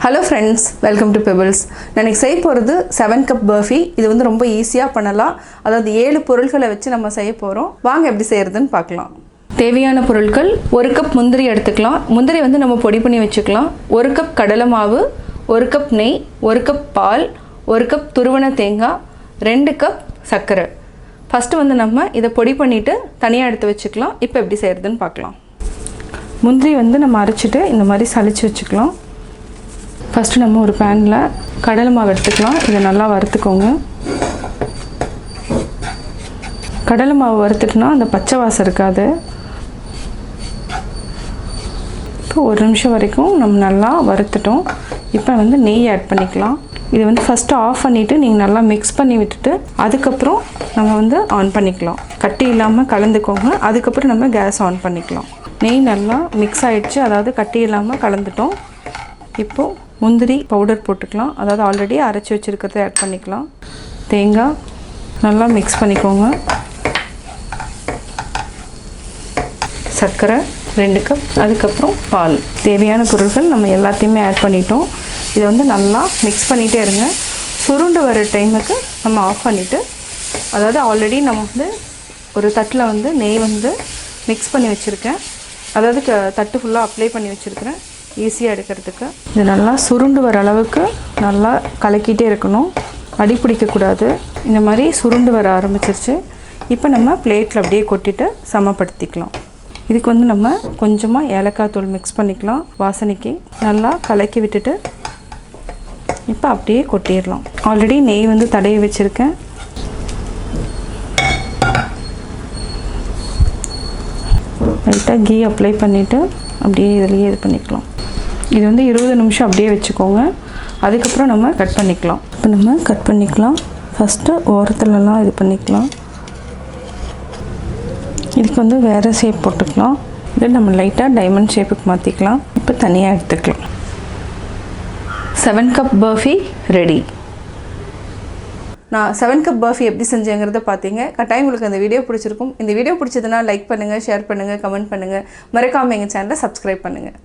Hello friends, welcome to Pebbles. நான் செய்ய போறது 7 cup burfi. இது வந்து ரொம்ப ஈஸியா பண்ணலாம். அதாவது 7 பொருட்களை வச்சு நம்ம செய்ய போறோம். வாங்க எப்படி செய்யறதுன்னு பார்க்கலாம். தேவையான பொருட்கள் 1 கப் முந்திரி எடுத்துக்கலாம். முந்திரி வந்து நம்ம பொடி பண்ணி வச்சுக்கலாம். 1 கப் கடலை மாவு, 1 கப் நெய், 1 கப் பால், 1 கப் துருவன தேங்காய், 2 கப் சர்க்கரை. ஃபர்ஸ்ட் வந்து நம்ம இத பொடி பண்ணிட்டு தனியா எடுத்து வச்சுக்கலாம். இப்போ எப்படி செய்யறதுன்னு பார்க்கலாம். முந்திரி வந்து நம்ம அரைச்சிட்டு இந்த மாதிரி சலிச்சு வச்சுக்கலாம். ஃபர்ஸ்ட் நம்ம ஒரு பேன்ல கடலை மாவு எடுத்துக்கலாம். இதை நல்லா வறுத்துக்கோங்க. கடலை மாவு வறுத்துட்டோம்னா அந்த பச்சை வாசம் இருக்காது. இப்போ ஒரு நிமிஷம் வரைக்கும் நம்ம நல்லா வறுத்துட்டோம். இப்போ வந்து நெய் ஆட் பண்ணிக்கலாம். இது வந்து ஃபஸ்ட்டு ஆஃப் பண்ணிவிட்டு நீங்கள் நல்லா மிக்ஸ் பண்ணி விட்டுட்டு அதுக்கப்புறம் நம்ம வந்து ஆன் பண்ணிக்கலாம். கட்டி இல்லாமல் கலந்துக்கோங்க. அதுக்கப்புறம் நம்ம கேஸ் ஆன் பண்ணிக்கலாம். நெய் நல்லா மிக்ஸ் ஆகிடுச்சு, அதாவது கட்டி இல்லாமல் கலந்துட்டோம். இப்போது முந்திரி பவுடர் போட்டுக்கலாம். அதாவது ஆல்ரெடி அரைச்சி வச்சுருக்கிறத ஆட் பண்ணிக்கலாம். தேங்காய் நல்லா மிக்ஸ் பண்ணிக்கோங்க. சர்க்கரை 2 கப், அதுக்கப்புறம் பால். தேவையான பொருட்கள் நம்ம எல்லாத்தையுமே ஆட் பண்ணிட்டோம். இதை வந்து நல்லா மிக்ஸ் பண்ணிகிட்டே இருங்க. சுருண்டு வர டைமுக்கு நம்ம ஆஃப் பண்ணிவிட்டு, அதாவது ஆல்ரெடி நம்ம வந்து ஒரு தட்டில் வந்து நெய் வந்து மிக்ஸ் பண்ணி வச்சுருக்கேன். அதாவது தட்டு ஃபுல்லாக அப்ளை பண்ணி வச்சுருக்கிறேன் ஈஸியாக எடுக்கிறதுக்கு. இது நல்லா சுருண்டு வர அளவுக்கு நல்லா கலக்கிட்டே இருக்கணும். அடி பிடிக்கக்கூடாது. இந்த மாதிரி சுருண்டு வர ஆரம்பிச்சிருச்சு. இப்போ நம்ம பிளேட்டில் அப்படியே கொட்டிட்டு சமப்படுத்திக்கலாம். இதுக்கு வந்து நம்ம கொஞ்சமாக ஏலக்காய் தூள் மிக்ஸ் பண்ணிக்கலாம் வாசனைக்கு. நல்லா கலக்கி விட்டுட்டு இப்போ அப்படியே கொட்டிடலாம். ஆல்ரெடி நெய் வந்து தடவி வச்சுருக்கேன். லைட்டாக கீ அப்ளை பண்ணிவிட்டு அப்படியே இதுலேயே இது பண்ணிக்கலாம். இது வந்து 20 நிமிஷம் அப்படியே வச்சுக்கோங்க. அதுக்கப்புறம் நம்ம கட் பண்ணிக்கலாம். இப்போ நம்ம கட் பண்ணிக்கலாம். ஃபஸ்ட்டு ஓரத்துலலாம் இது பண்ணிக்கலாம். இதுக்கு வந்து வேறு ஷேப் போட்டுக்கலாம். இது நம்ம லைட்டாக டைமண்ட் ஷேப்புக்கு மாற்றிக்கலாம். இப்போ தனியாக எடுத்துக்கலாம். 7 கப் பர்ஃபி ரெடி. நான் 7 கப் பர்ஃபி எப்படி செஞ்சேங்கிறத பார்த்தீங்க. கட்டாயம் உங்களுக்கு அந்த வீடியோ பிடிச்சிருக்கும். இந்த வீடியோ பிடிச்சதுன்னா லைக் பண்ணுங்கள், ஷேர் பண்ணுங்கள், கமெண்ட் பண்ணுங்கள். மறக்காமல் எங்கள் சேனலை சப்ஸ்கிரைப் பண்ணுங்கள்.